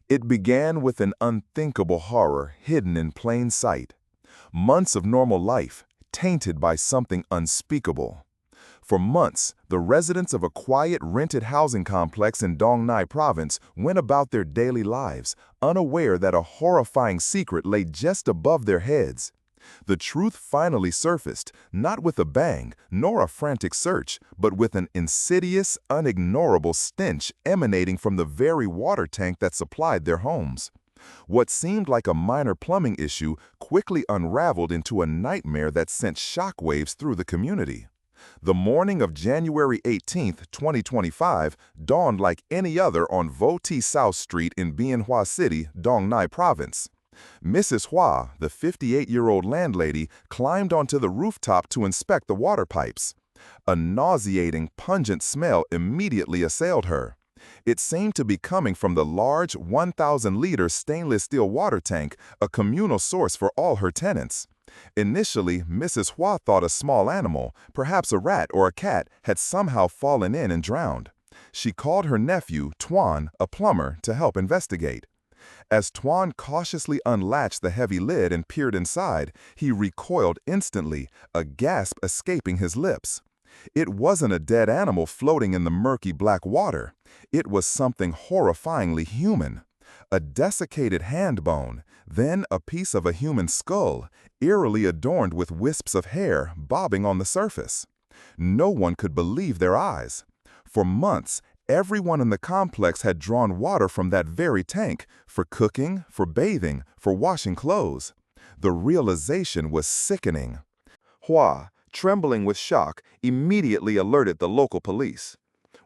It began with an unthinkable horror hidden in plain sight. Months of normal life, tainted by something unspeakable. For months, the residents of a quiet rented housing complex in Dong Nai province went about their daily lives, unaware that a horrifying secret lay just above their heads. The truth finally surfaced, not with a bang, nor a frantic search, but with an insidious, unignorable stench emanating from the very water tank that supplied their homes. What seemed like a minor plumbing issue quickly unraveled into a nightmare that sent shockwaves through the community. The morning of January 18, 2025, dawned like any other on Vo Ti South Street in Bien Hoa City, Dong Nai Province. Mrs. Hua, the 58-year-old landlady, climbed onto the rooftop to inspect the water pipes. A nauseating, pungent smell immediately assailed her. It seemed to be coming from the large 1,000-liter stainless steel water tank, a communal source for all her tenants. Initially, Mrs. Hua thought a small animal, perhaps a rat or a cat, had somehow fallen in and drowned. She called her nephew, Tuan, a plumber, to help investigate. As Tuan cautiously unlatched the heavy lid and peered inside, he recoiled instantly, a gasp escaping his lips. It wasn't a dead animal floating in the murky black water. It was something horrifyingly human. A desiccated hand bone, then a piece of a human skull, eerily adorned with wisps of hair bobbing on the surface. No one could believe their eyes. For months, everyone in the complex had drawn water from that very tank, for cooking, for bathing, for washing clothes. The realization was sickening. Hua, trembling with shock, immediately alerted the local police.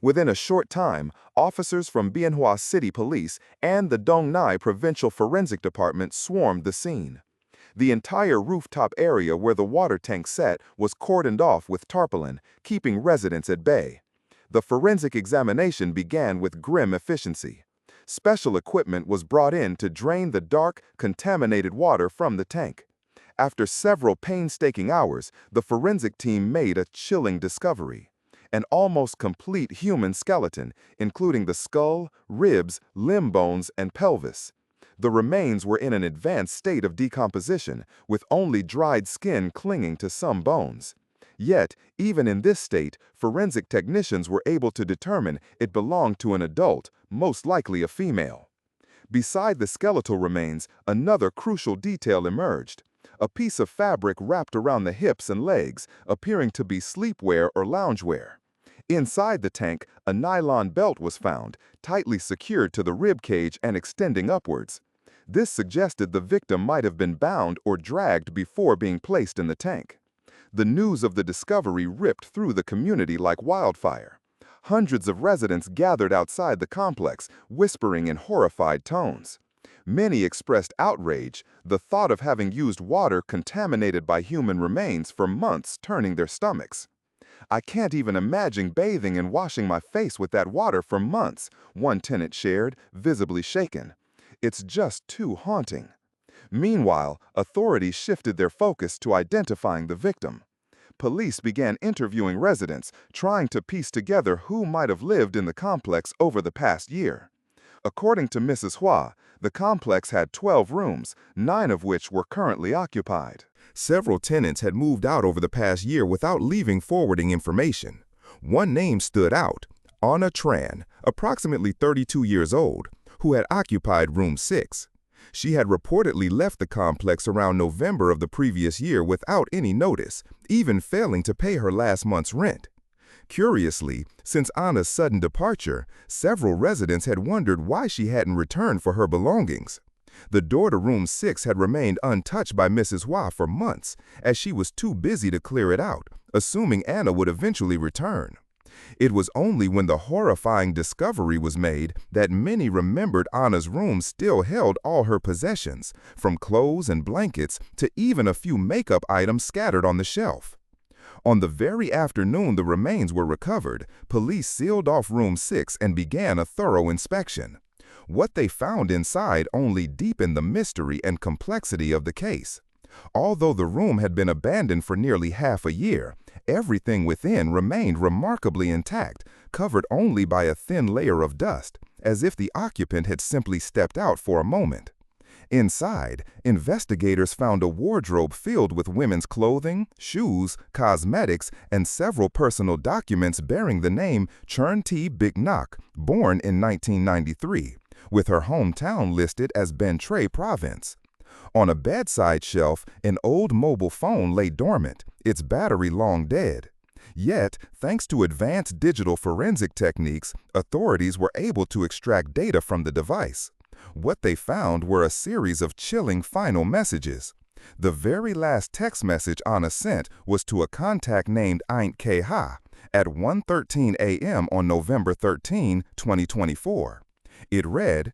Within a short time, officers from Bien Hoa City Police and the Dong Nai Provincial Forensic Department swarmed the scene. The entire rooftop area where the water tank sat was cordoned off with tarpaulin, keeping residents at bay. The forensic examination began with grim efficiency. Special equipment was brought in to drain the dark, contaminated water from the tank. After several painstaking hours, the forensic team made a chilling discovery. An almost complete human skeleton, including the skull, ribs, limb bones, and pelvis. The remains were in an advanced state of decomposition, with only dried skin clinging to some bones. Yet, even in this state, forensic technicians were able to determine it belonged to an adult, most likely a female. Beside the skeletal remains, another crucial detail emerged. A piece of fabric wrapped around the hips and legs, appearing to be sleepwear or loungewear. Inside the tank, a nylon belt was found, tightly secured to the rib cage and extending upwards. This suggested the victim might have been bound or dragged before being placed in the tank. The news of the discovery ripped through the community like wildfire. Hundreds of residents gathered outside the complex, whispering in horrified tones. Many expressed outrage, the thought of having used water contaminated by human remains for months turning their stomachs. "I can't even imagine bathing and washing my face with that water for months," one tenant shared, visibly shaken. "It's just too haunting." Meanwhile, authorities shifted their focus to identifying the victim. Police began interviewing residents, trying to piece together who might have lived in the complex over the past year. According to Mrs. Hua, the complex had 12 rooms, 9 of which were currently occupied. Several tenants had moved out over the past year without leaving forwarding information. One name stood out, Anna Tran, approximately 32 years old, who had occupied room 6. She had reportedly left the complex around November of the previous year without any notice, even failing to pay her last month's rent. Curiously, since Anna's sudden departure, several residents had wondered why she hadn't returned for her belongings. The door to room 6 had remained untouched by Mrs. Hua for months, as she was too busy to clear it out, assuming Anna would eventually return. It was only when the horrifying discovery was made that many remembered Anna's room still held all her possessions, from clothes and blankets to even a few makeup items scattered on the shelf. On the very afternoon the remains were recovered, police sealed off room 6 and began a thorough inspection. What they found inside only deepened the mystery and complexity of the case. Although the room had been abandoned for nearly half a year, everything within remained remarkably intact, covered only by a thin layer of dust, as if the occupant had simply stepped out for a moment. Inside, investigators found a wardrobe filled with women's clothing, shoes, cosmetics, and several personal documents bearing the name Chern T. Bignak, born in 1993, with her hometown listed as Ben Tre Province. On a bedside shelf, an old mobile phone lay dormant, its battery long dead. Yet, thanks to advanced digital forensic techniques, authorities were able to extract data from the device. What they found were a series of chilling final messages. The very last text message Anna sent was to a contact named Incite at 1:13 a.m. on November 13, 2024. It read,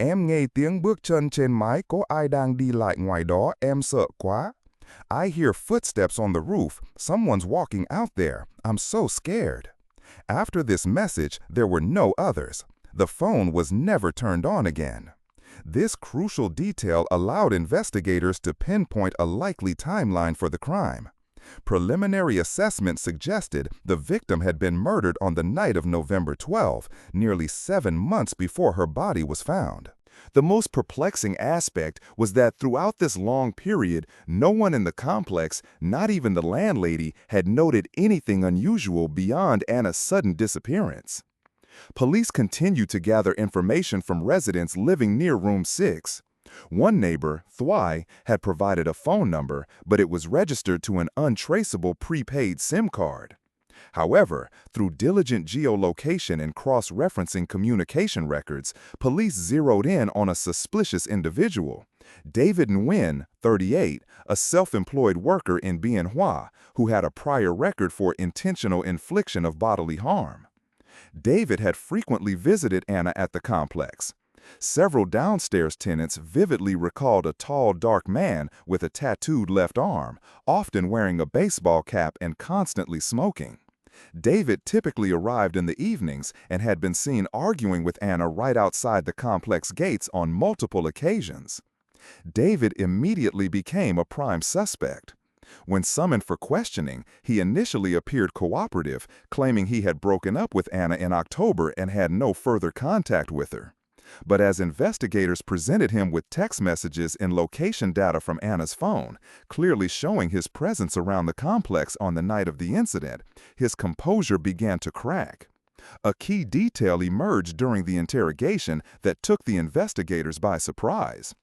Em nghe tiếng bước chân trên mái có ai đang đi lại ngoài đó, em sợ quá. I hear footsteps on the roof. Someone's walking out there. I'm so scared. After this message, there were no others. The phone was never turned on again. This crucial detail allowed investigators to pinpoint a likely timeline for the crime. Preliminary assessment suggested the victim had been murdered on the night of November 12, nearly 7 months before her body was found. The most perplexing aspect was that throughout this long period, no one in the complex, not even the landlady, had noted anything unusual beyond Anna's sudden disappearance. Police continued to gather information from residents living near Room 6. One neighbor, Thwy, had provided a phone number, but it was registered to an untraceable prepaid SIM card. However, through diligent geolocation and cross-referencing communication records, police zeroed in on a suspicious individual, David Nguyen, 38, a self-employed worker in Bien Hoa, who had a prior record for intentional infliction of bodily harm. David had frequently visited Anna at the complex. Several downstairs tenants vividly recalled a tall, dark man with a tattooed left arm, often wearing a baseball cap and constantly smoking. David typically arrived in the evenings and had been seen arguing with Anna right outside the complex gates on multiple occasions. David immediately became a prime suspect. When summoned for questioning, he initially appeared cooperative, claiming he had broken up with Anna in October and had no further contact with her. But as investigators presented him with text messages and location data from Anna's phone, clearly showing his presence around the complex on the night of the incident, his composure began to crack. A key detail emerged during the interrogation that took the investigators by surprise.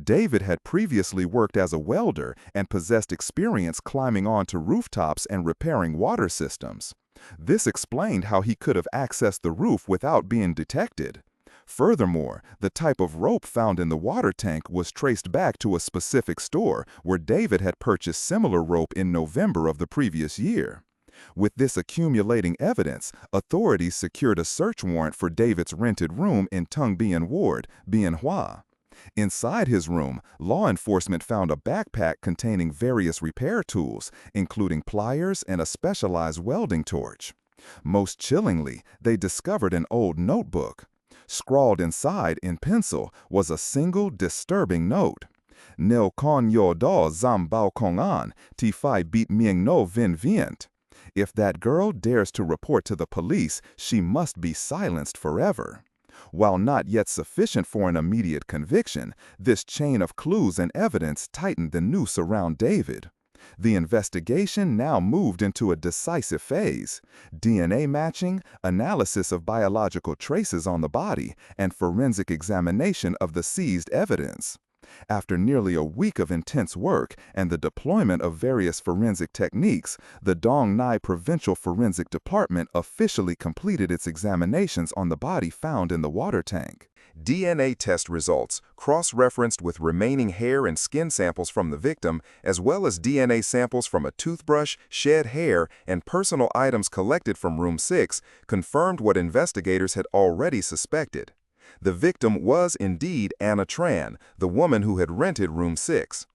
David had previously worked as a welder and possessed experience climbing onto rooftops and repairing water systems. This explained how he could have accessed the roof without being detected. Furthermore, the type of rope found in the water tank was traced back to a specific store where David had purchased similar rope in November of the previous year. With this accumulating evidence, authorities secured a search warrant for David's rented room in Tung Bien Ward, Bien Hoa. Inside his room, law enforcement found a backpack containing various repair tools, including pliers and a specialized welding torch. Most chillingly, they discovered an old notebook. Scrawled inside in pencil was a single disturbing note. Nil con yo do zam bao kong an, ti fai bit mieng no vin vient. If that girl dares to report to the police, she must be silenced forever. While not yet sufficient for an immediate conviction, this chain of clues and evidence tightened the noose around David. The investigation now moved into a decisive phase: DNA matching, analysis of biological traces on the body, and forensic examination of the seized evidence. After nearly a week of intense work and the deployment of various forensic techniques, the Dong Nai Provincial Forensic Department officially completed its examinations on the body found in the water tank. DNA test results, cross-referenced with remaining hair and skin samples from the victim, as well as DNA samples from a toothbrush, shed hair, and personal items collected from Room 6, confirmed what investigators had already suspected. The victim was indeed Anna Tran, the woman who had rented Room 6.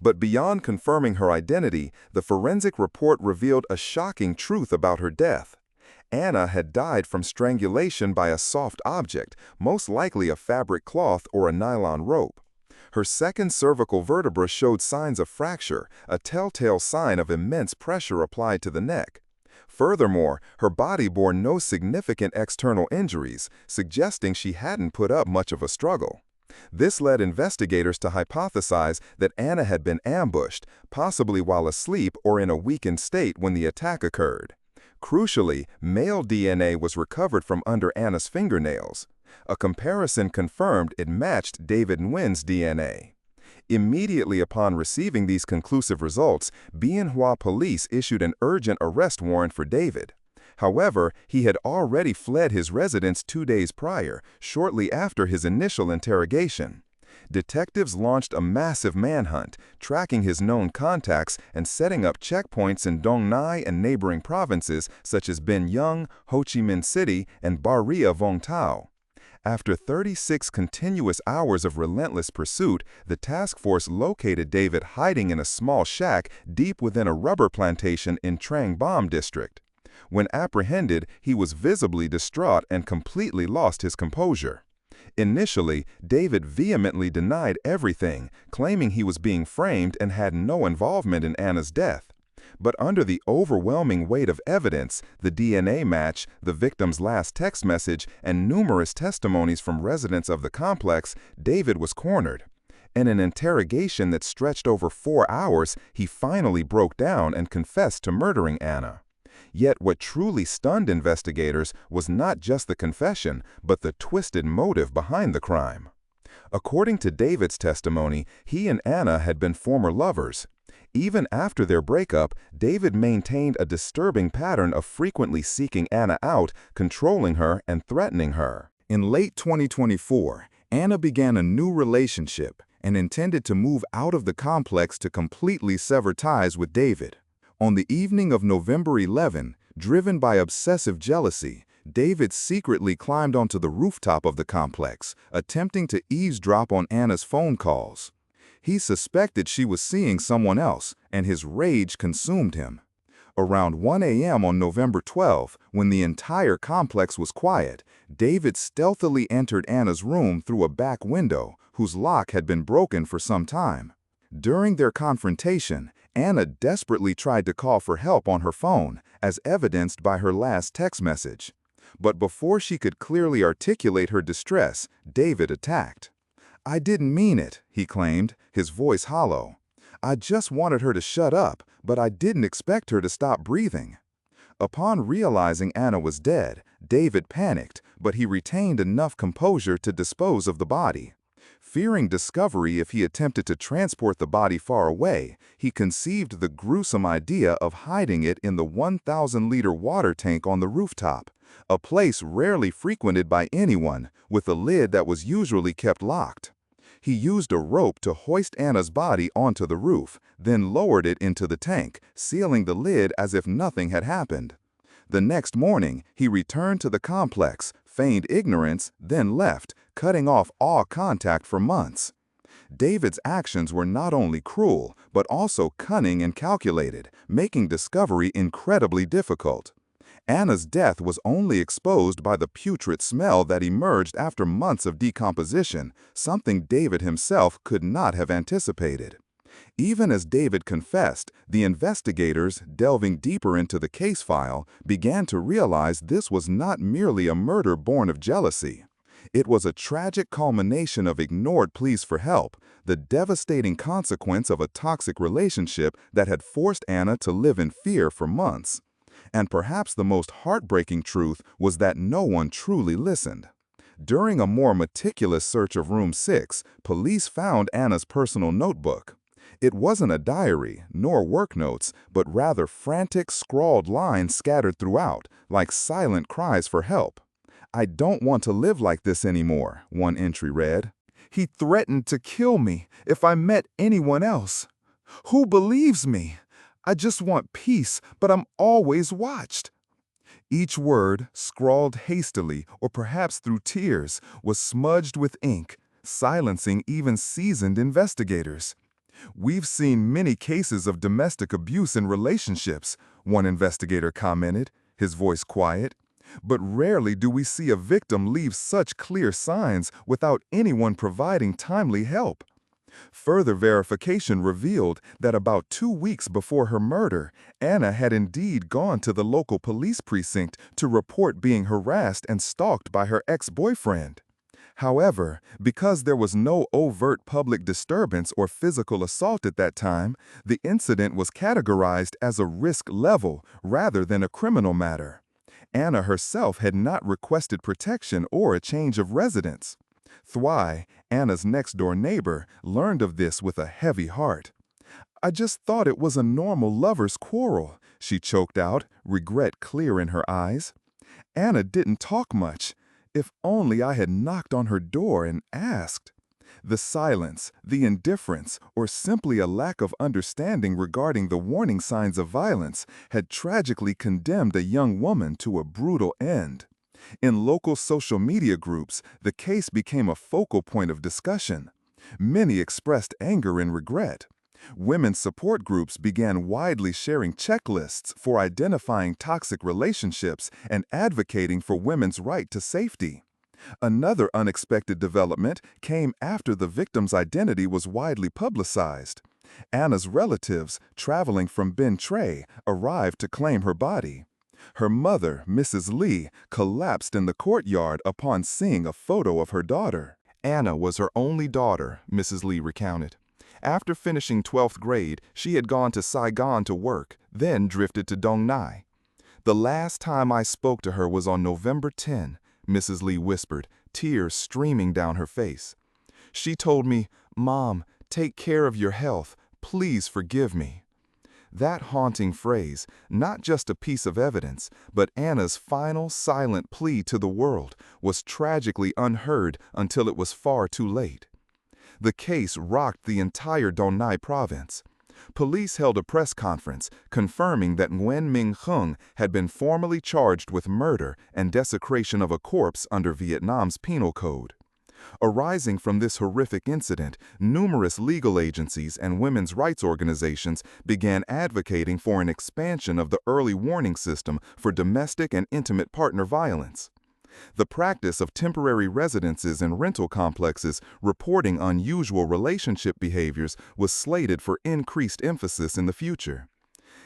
But beyond confirming her identity, the forensic report revealed a shocking truth about her death. Anna had died from strangulation by a soft object, most likely a fabric cloth or a nylon rope. Her second cervical vertebra showed signs of fracture, a telltale sign of immense pressure applied to the neck. Furthermore, her body bore no significant external injuries, suggesting she hadn't put up much of a struggle. This led investigators to hypothesize that Anna had been ambushed, possibly while asleep or in a weakened state when the attack occurred. Crucially, male DNA was recovered from under Anna's fingernails. A comparison confirmed it matched David Nguyen's DNA. Immediately upon receiving these conclusive results, Bien Hoa police issued an urgent arrest warrant for David. However, he had already fled his residence 2 days prior, shortly after his initial interrogation. Detectives launched a massive manhunt, tracking his known contacts and setting up checkpoints in Dong Nai and neighboring provinces such as Bin Yung, Ho Chi Minh City, and Baria Vung Tau. After 36 continuous hours of relentless pursuit, the task force located David hiding in a small shack deep within a rubber plantation in Trang Bom district. When apprehended, he was visibly distraught and completely lost his composure. Initially, David vehemently denied everything, claiming he was being framed and had no involvement in Anna's death. But under the overwhelming weight of evidence, the DNA match, the victim's last text message, and numerous testimonies from residents of the complex, David was cornered. In an interrogation that stretched over 4 hours, he finally broke down and confessed to murdering Anna. Yet what truly stunned investigators was not just the confession, but the twisted motive behind the crime. According to David's testimony, he and Anna had been former lovers. Even after their breakup, David maintained a disturbing pattern of frequently seeking Anna out, controlling her, and threatening her. In late 2024, Anna began a new relationship and intended to move out of the complex to completely sever ties with David. On the evening of November 11, driven by obsessive jealousy, David secretly climbed onto the rooftop of the complex, attempting to eavesdrop on Anna's phone calls. He suspected she was seeing someone else, and his rage consumed him. Around 1 a.m. on November 12, when the entire complex was quiet, David stealthily entered Anna's room through a back window, whose lock had been broken for some time. During their confrontation, Anna desperately tried to call for help on her phone, as evidenced by her last text message. But before she could clearly articulate her distress, David attacked. "I didn't mean it," he claimed, his voice hollow. "I just wanted her to shut up, but I didn't expect her to stop breathing." Upon realizing Anna was dead, David panicked, but he retained enough composure to dispose of the body. Fearing discovery if he attempted to transport the body far away, he conceived the gruesome idea of hiding it in the 1,000-liter water tank on the rooftop, a place rarely frequented by anyone, with a lid that was usually kept locked. He used a rope to hoist Anna's body onto the roof, then lowered it into the tank, sealing the lid as if nothing had happened. The next morning, he returned to the complex, feigned ignorance, then left, cutting off all contact for months. David's actions were not only cruel, but also cunning and calculated, making discovery incredibly difficult. Anna's death was only exposed by the putrid smell that emerged after months of decomposition, something David himself could not have anticipated. Even as David confessed, the investigators, delving deeper into the case file, began to realize this was not merely a murder born of jealousy. It was a tragic culmination of ignored pleas for help, the devastating consequence of a toxic relationship that had forced Anna to live in fear for months. And perhaps the most heartbreaking truth was that no one truly listened. During a more meticulous search of Room 6, police found Anna's personal notebook. It wasn't a diary, nor work notes, but rather frantic, scrawled lines scattered throughout, like silent cries for help. "I don't want to live like this anymore," one entry read. "He threatened to kill me if I met anyone else. Who believes me? I just want peace, but I'm always watched." Each word, scrawled hastily or perhaps through tears, was smudged with ink, silencing even seasoned investigators. "We've seen many cases of domestic abuse in relationships," one investigator commented, his voice quiet. "But rarely do we see a victim leave such clear signs without anyone providing timely help." Further verification revealed that about 2 weeks before her murder, Anna had indeed gone to the local police precinct to report being harassed and stalked by her ex-boyfriend. However, because there was no overt public disturbance or physical assault at that time, the incident was categorized as a risk level rather than a criminal matter. Anna herself had not requested protection or a change of residence. Thwy, Anna's next-door neighbor, learned of this with a heavy heart. "I just thought it was a normal lover's quarrel," she choked out, regret clear in her eyes. Anna didn't talk much. If only I had knocked on her door and asked. The silence, the indifference, or simply a lack of understanding regarding the warning signs of violence had tragically condemned a young woman to a brutal end. In local social media groups, the case became a focal point of discussion. Many expressed anger and regret. Women's support groups began widely sharing checklists for identifying toxic relationships and advocating for women's right to safety. Another unexpected development came after the victim's identity was widely publicized. Anna's relatives, traveling from Ben Tre, arrived to claim her body. Her mother, Mrs. Lee, collapsed in the courtyard upon seeing a photo of her daughter. Anna was her only daughter, Mrs. Lee recounted. After finishing 12th grade, she had gone to Saigon to work, then drifted to Dong Nai. "The last time I spoke to her was on November 10, Mrs. Lee whispered, tears streaming down her face. "She told me, 'Mom, take care of your health. Please forgive me.'" That haunting phrase, not just a piece of evidence, but Anna's final silent plea to the world, was tragically unheard until it was far too late. The case rocked the entire Dong Nai province. Police held a press conference confirming that Nguyen Minh Hung had been formally charged with murder and desecration of a corpse under Vietnam's penal code. Arising from this horrific incident, numerous legal agencies and women's rights organizations began advocating for an expansion of the early warning system for domestic and intimate partner violence. The practice of temporary residences and rental complexes reporting unusual relationship behaviors was slated for increased emphasis in the future.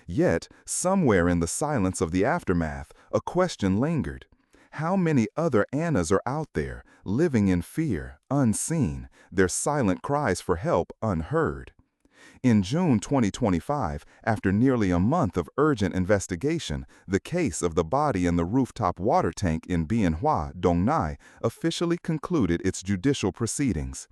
Yet, somewhere in the silence of the aftermath, a question lingered. How many other Annas are out there, living in fear, unseen, their silent cries for help unheard? In June 2025, after nearly a month of urgent investigation, the case of the body in the rooftop water tank in Bien Hoa, Dong Nai, officially concluded its judicial proceedings.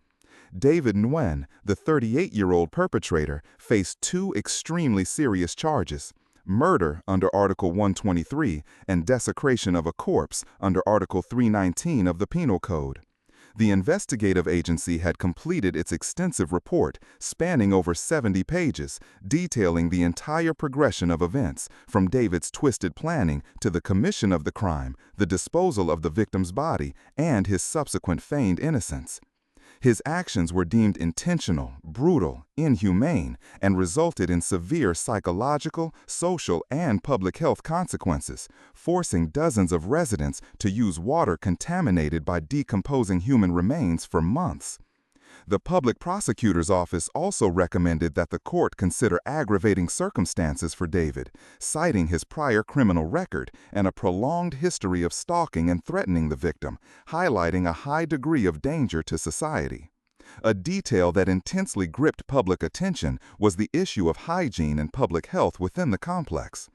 David Nguyen, the 38-year-old perpetrator, faced two extremely serious charges: murder under Article 123 and desecration of a corpse under Article 319 of the Penal Code. The investigative agency had completed its extensive report, spanning over 70 pages, detailing the entire progression of events, from David's twisted planning to the commission of the crime, the disposal of the victim's body, and his subsequent feigned innocence. His actions were deemed intentional, brutal, inhumane, and resulted in severe psychological, social, and public health consequences, forcing dozens of residents to use water contaminated by decomposing human remains for months. The public prosecutor's office also recommended that the court consider aggravating circumstances for David, citing his prior criminal record and a prolonged history of stalking and threatening the victim, highlighting a high degree of danger to society. A detail that intensely gripped public attention was the issue of hygiene and public health within the complex.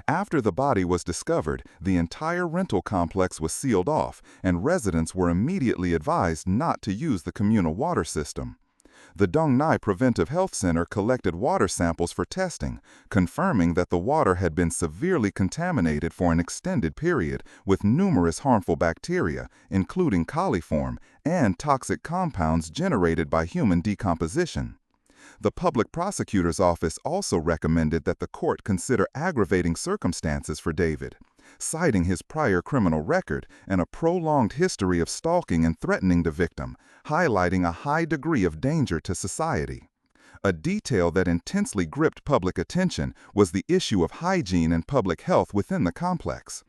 After the body was discovered, the entire rental complex was sealed off, and residents were immediately advised not to use the communal water system. The Dong Nai Preventive Health Center collected water samples for testing, confirming that the water had been severely contaminated for an extended period with numerous harmful bacteria, including coliform, and toxic compounds generated by human decomposition. The public prosecutor's office also recommended that the court consider aggravating circumstances for David, citing his prior criminal record and a prolonged history of stalking and threatening the victim, highlighting a high degree of danger to society. A detail that intensely gripped public attention was the issue of hygiene and public health within the complex.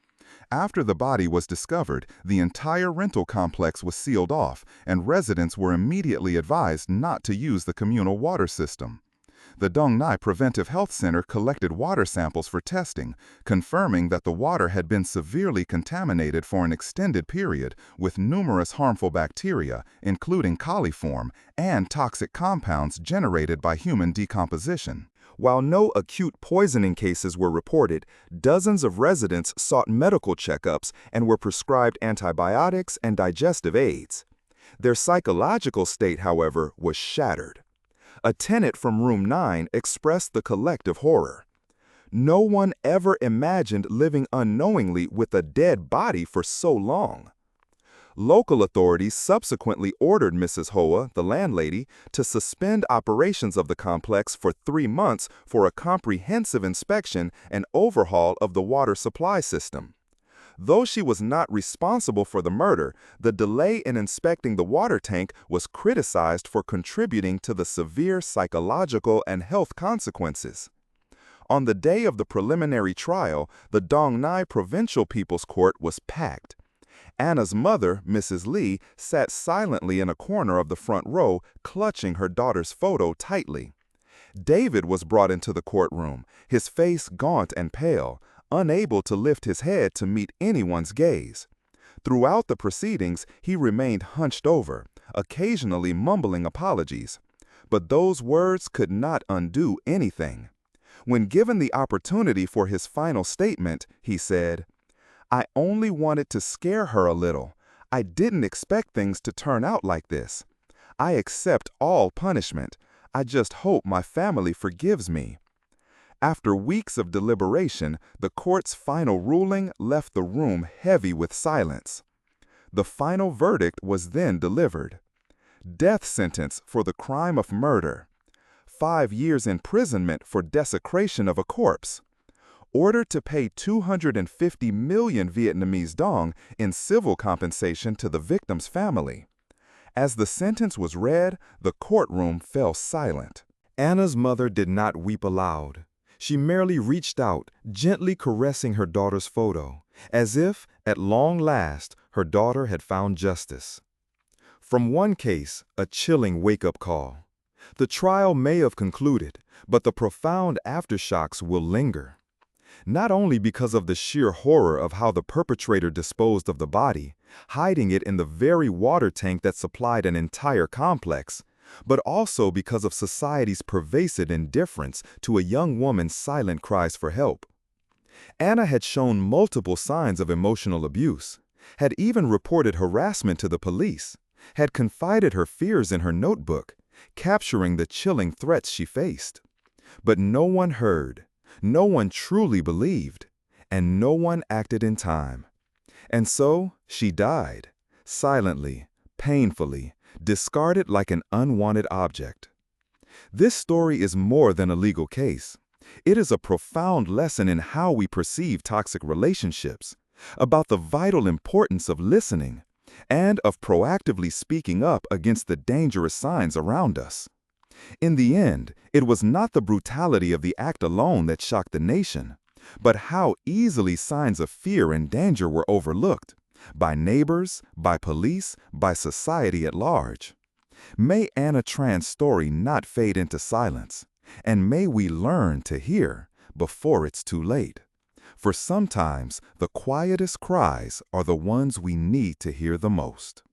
After the body was discovered, the entire rental complex was sealed off, and residents were immediately advised not to use the communal water system. The Dong Nai Preventive Health Center collected water samples for testing, confirming that the water had been severely contaminated for an extended period with numerous harmful bacteria, including coliform, and toxic compounds generated by human decomposition. While no acute poisoning cases were reported, dozens of residents sought medical checkups and were prescribed antibiotics and digestive aids. Their psychological state, however, was shattered. A tenant from room 9 expressed the collective horror. No one ever imagined living unknowingly with a dead body for so long. Local authorities subsequently ordered Mrs. Hoa, the landlady, to suspend operations of the complex for 3 months for a comprehensive inspection and overhaul of the water supply system. Though she was not responsible for the murder, the delay in inspecting the water tank was criticized for contributing to the severe psychological and health consequences. On the day of the preliminary trial, the Dong Nai Provincial People's Court was packed. Anna's mother, Mrs. Lee, sat silently in a corner of the front row, clutching her daughter's photo tightly. David was brought into the courtroom, his face gaunt and pale, unable to lift his head to meet anyone's gaze. Throughout the proceedings, he remained hunched over, occasionally mumbling apologies. But those words could not undo anything. When given the opportunity for his final statement, he said, "I only wanted to scare her a little. I didn't expect things to turn out like this. I accept all punishment. I just hope my family forgives me." After weeks of deliberation, the court's final ruling left the room heavy with silence. The final verdict was then delivered. Death sentence for the crime of murder. 5 years imprisonment for desecration of a corpse. Ordered to pay 250 million Vietnamese dong in civil compensation to the victim's family. As the sentence was read, the courtroom fell silent. Anna's mother did not weep aloud. She merely reached out, gently caressing her daughter's photo, as if, at long last, her daughter had found justice. From one case, a chilling wake-up call. The trial may have concluded, but the profound aftershocks will linger. Not only because of the sheer horror of how the perpetrator disposed of the body, hiding it in the very water tank that supplied an entire complex, but also because of society's pervasive indifference to a young woman's silent cries for help. Anna had shown multiple signs of emotional abuse, had even reported harassment to the police, had confided her fears in her notebook, capturing the chilling threats she faced. But no one heard, no one truly believed, and no one acted in time. And so she died, silently, painfully, discarded like an unwanted object. This story is more than a legal case. It is a profound lesson in how we perceive toxic relationships, about the vital importance of listening, and of proactively speaking up against the dangerous signs around us. In the end, it was not the brutality of the act alone that shocked the nation, but how easily signs of fear and danger were overlooked, by neighbors, by police, by society at large. May Anna Tran's story not fade into silence, and may we learn to hear before it's too late. For sometimes the quietest cries are the ones we need to hear the most.